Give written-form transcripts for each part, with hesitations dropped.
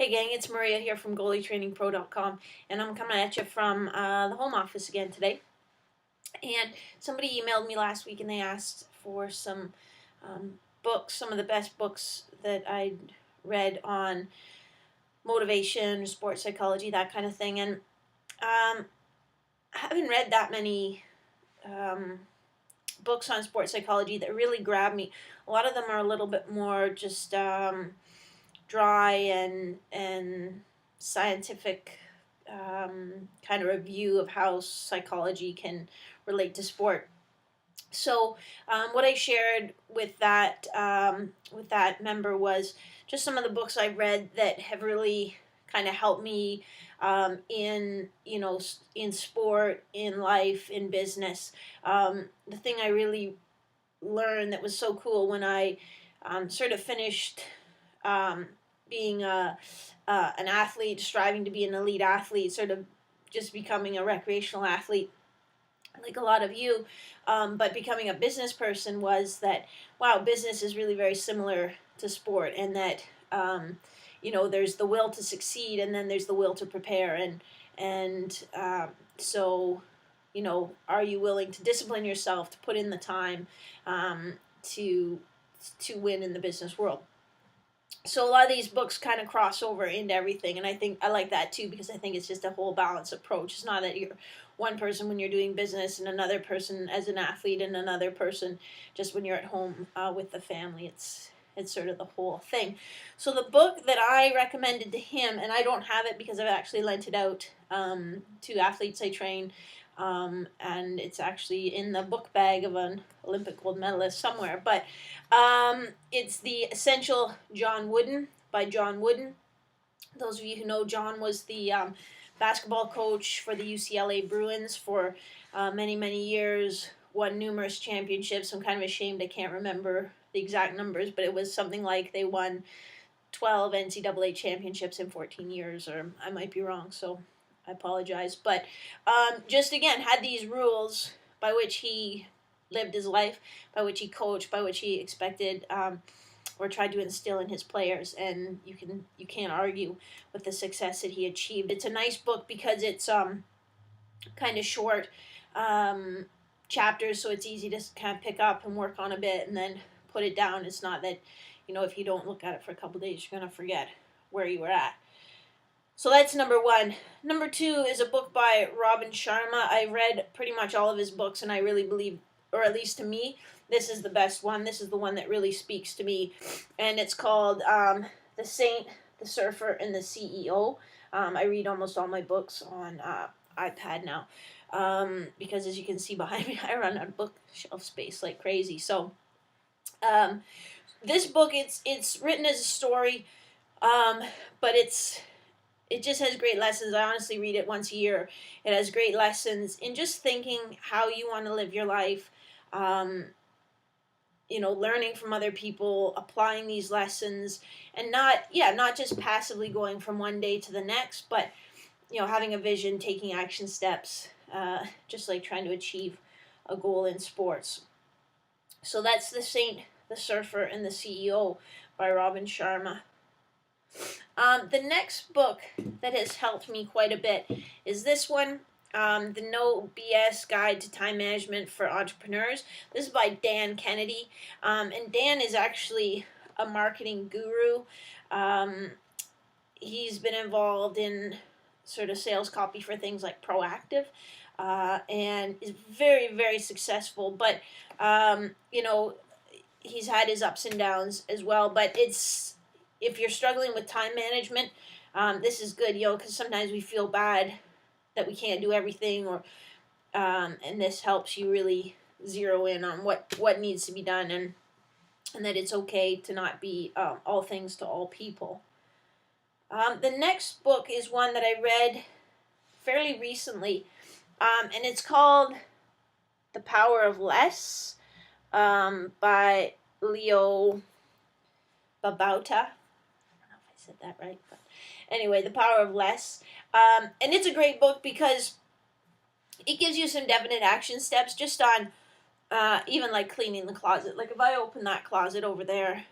Hey gang, it's Maria here from goalietrainingpro.com, and I'm coming at you from the home office again today. And somebody emailed me last week and they asked for some books, some of the best books that I'd read on motivation, sports psychology, that kind of thing. And I haven't read that many books on sports psychology that really grab me. A lot of them are a little bit more just dry and scientific kind of review of how psychology can relate to sport. So what I shared with that member was just some of the books I've read that have really kind of helped me in in sport, in life, in business. The thing I really learned that was so cool when I sort of finished um, being an athlete, striving to be an elite athlete, sort of just becoming a recreational athlete, like a lot of you, but becoming a business person was that, wow, business is really very similar to sport, and that there's the will to succeed, and then there's the will to prepare, and so are you willing to discipline yourself, to put in the time to win in the business world? So a lot of these books kind of cross over into everything, and I think I like that too, because I think it's just a whole balanced approach. It's not that you're one person when you're doing business and another person as an athlete and another person just when you're at home with the family. It's sort of the whole thing. So the book that I recommended to him, and I don't have it because I've actually lent it out to athletes I train, and it's actually in the book bag of an Olympic gold medalist somewhere. But it's The Essential John Wooden by John Wooden. Those of you who know, John was the basketball coach for the UCLA Bruins for many, many years, won numerous championships. I'm kind of ashamed I can't remember the exact numbers, but it was something like they won 12 NCAA championships in 14 years, or I might be wrong, so I apologize. But just again, had these rules by which he lived his life, by which he coached, by which he expected or tried to instill in his players, and you can't argue with the success that he achieved. It's a nice book because it's kind of short chapters, so it's easy to kind of pick up and work on a bit and then put it down. It's not that if you don't look at it for a couple of days, you're gonna forget where you were at. So that's number one. Number two is a book by Robin Sharma. I read pretty much all of his books, and I really believe, or at least to me, this is the best one. This is the one that really speaks to me, and it's called The Saint, the Surfer, and the CEO. I read almost all my books on iPad now because, as you can see behind me, I run out of bookshelf space like crazy. So this book, it's written as a story, but it just has great lessons. I honestly read it once a year. It has great lessons in just thinking how you want to live your life, learning from other people, applying these lessons, and not just passively going from one day to the next, but having a vision, taking action steps, just like trying to achieve a goal in sports. So that's The Saint, the Surfer, and the CEO by Robin Sharma. The next book that has helped me quite a bit is this one, The No BS Guide to Time Management for Entrepreneurs. This is by Dan Kennedy, and Dan is actually a marketing guru. He's been involved in sort of sales copy for things like Proactive, and is very, very successful. But he's had his ups and downs as well. But if you're struggling with time management, this is good, because sometimes we feel bad that we can't do everything, or and this helps you really zero in on what needs to be done, and that it's okay to not be all things to all people. The next book is one that I read fairly recently, and it's called The Power of Less by Leo Babauta. I said that right, but anyway, The Power of Less, and it's a great book because it gives you some definite action steps just on even like cleaning the closet. Like if I open that closet over there,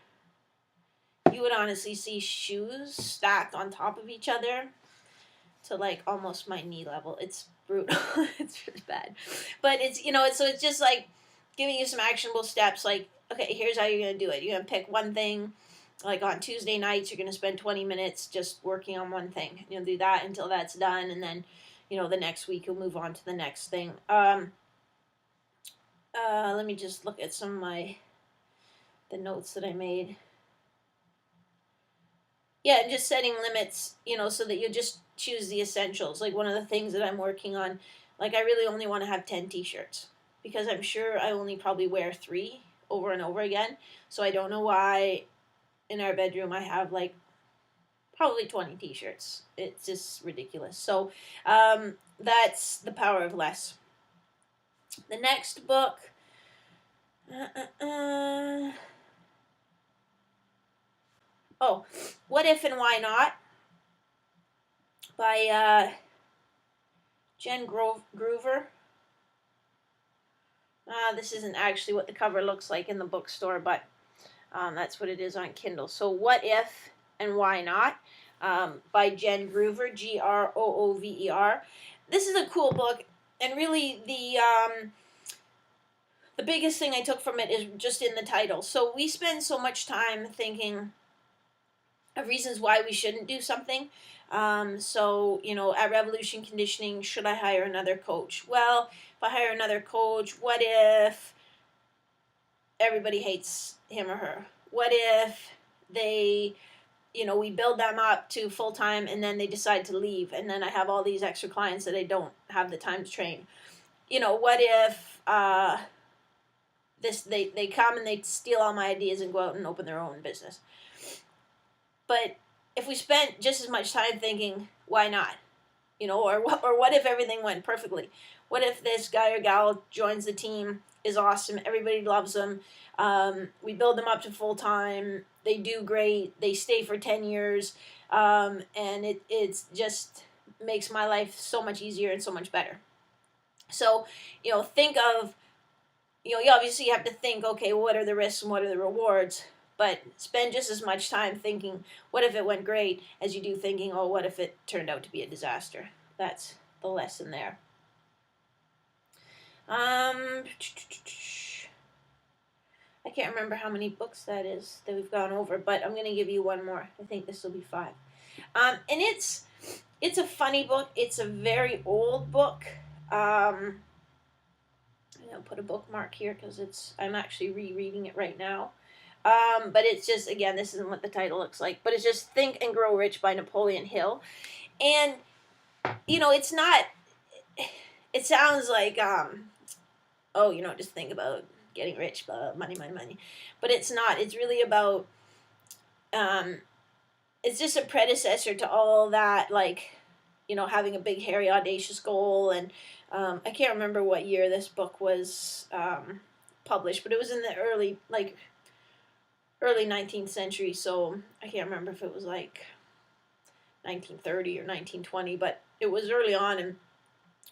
you would honestly see shoes stacked on top of each other to like almost my knee level. It's brutal. It's really bad. But it's, so it's just like giving you some actionable steps. Like, okay, here's how you're going to do it. You're going to pick one thing. Like on Tuesday nights, you're going to spend 20 minutes just working on one thing. You'll do that until that's done. And then, the next week you'll move on to the next thing. Let me just look at some of the notes that I made. Yeah, and just setting limits, so that you just choose the essentials. Like one of the things that I'm working on, like I really only want to have 10 t-shirts because I'm sure I only probably wear 3 over and over again. So I don't know why in our bedroom I have like probably 20 t-shirts. It's just ridiculous. So that's The Power of Less. The next book, What If and Why Not by Jen Groover. This isn't actually what the cover looks like in the bookstore, but that's what it is on Kindle. So What If and Why Not by Jen Groover, Groover. This is a cool book, and really the biggest thing I took from it is just in the title. So we spend so much time thinking of reasons why we shouldn't do something. So, at Revolution Conditioning, should I hire another coach? Well, if I hire another coach, what if everybody hates him or her? What if they, we build them up to full-time and then they decide to leave, and then I have all these extra clients that I don't have the time to train? What if they come and they steal all my ideas and go out and open their own business? But if we spent just as much time thinking, why not? Or what if everything went perfectly? What if this guy or gal joins the team, is awesome, everybody loves them, we build them up to full time, they do great, they stay for 10 years, and it's just makes my life so much easier and so much better. So, think of, you obviously have to think, okay, what are the risks and what are the rewards? But spend just as much time thinking, what if it went great, as you do thinking, oh, what if it turned out to be a disaster? That's the lesson there. I can't remember how many books that is that we've gone over, but I'm going to give you one more. I think this will be 5. And it's a funny book. It's a very old book. I'm going to put a bookmark here because I'm actually rereading it right now. But it's just, again, this isn't what the title looks like, but it's just Think and Grow Rich by Napoleon Hill. And, it's not, it sounds like, just think about getting rich, blah, money. But it's not. It's really about, it's just a predecessor to all that, like, having a big, hairy, audacious goal. And I can't remember what year this book was published, but it was in the early 19th century, so I can't remember if it was like 1930 or 1920, but it was early on. And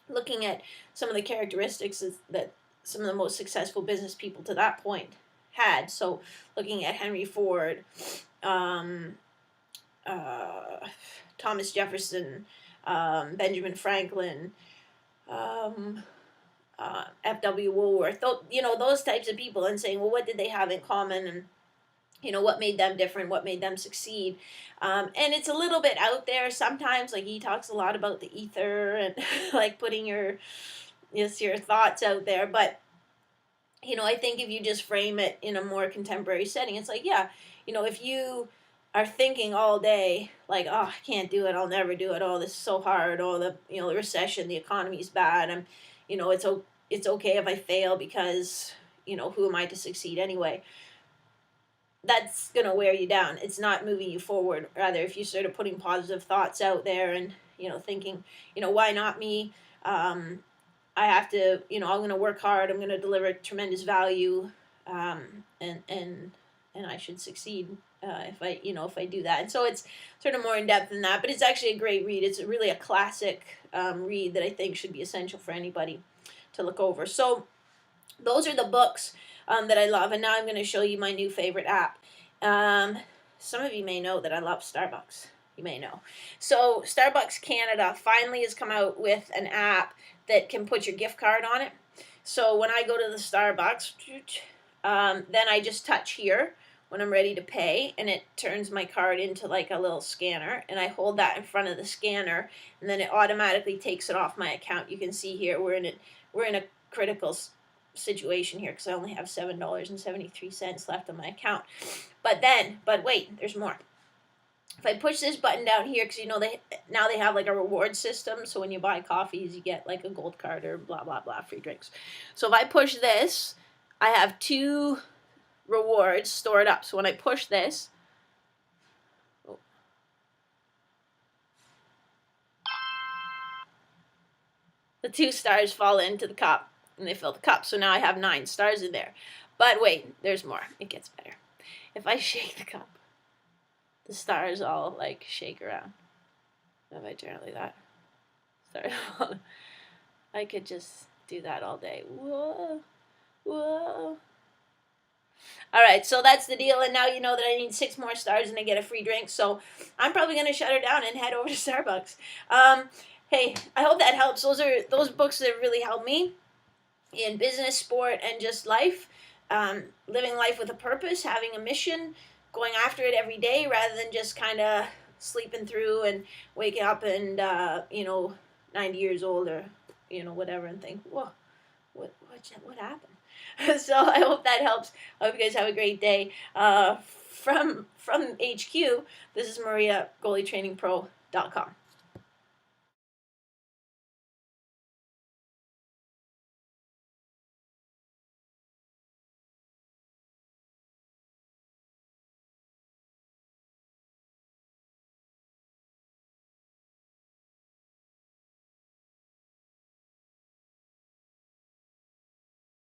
looking at some of the characteristics that some of the most successful business people to that point had. So looking at Henry Ford, Thomas Jefferson, Benjamin Franklin, F.W. Woolworth, those types of people, and saying, well, what did they have in common, and what made them different, what made them succeed. And it's a little bit out there sometimes. Like, he talks a lot about the ether and like putting your thoughts out there. But, I think if you just frame it in a more contemporary setting, it's like, yeah, if you are thinking all day, like, oh, I can't do it, I'll never do it, oh, this is so hard, oh, the recession, the economy's bad, it's okay if I fail because, who am I to succeed anyway? That's going to wear you down. It's not moving you forward. Rather, if you start putting positive thoughts out there and, thinking, why not me? I have to, I'm going to work hard. I'm going to deliver tremendous value, and I should succeed if I do that. And so it's sort of more in depth than that, but it's actually a great read. It's really a classic read that I think should be essential for anybody to look over. So those are the books that I love, and now I'm going to show you my new favorite app. some of you may know that I love Starbucks. You may know. So Starbucks Canada finally has come out with an app that can put your gift card on it. So when I go to the Starbucks, then I just touch here when I'm ready to pay, and it turns my card into like a little scanner, and I hold that in front of the scanner, and then it automatically takes it off my account. You can see here we're in a critical situation here because I only have $7.73 left on my account. But wait, there's more. If I push this button down here, because they have like a reward system, so when you buy coffees, you get like a gold card or blah blah blah free drinks. So if I push this, I have 2 rewards stored up. So when I push this, the 2 stars fall into the cup and they fill the cup. So now I have 9 stars in there. But wait, there's more. It gets better. If I shake the cup, the stars all like shake around. If I turn it like that, stars. I could just do that all day. Whoa, whoa. All right, so that's the deal, and now you know that I need 6 more stars and I get a free drink. So I'm probably gonna shut her down and head over to Starbucks. Hey, I hope that helps. Those books that really helped me in business, sport, and just life. Living life with a purpose, having a mission, going after it every day rather than just kind of sleeping through and waking up and 90 years old or whatever and think, whoa, what happened? So I hope that helps. I hope you guys have a great day. From HQ, this is Maria, GoalieTrainingPro.com.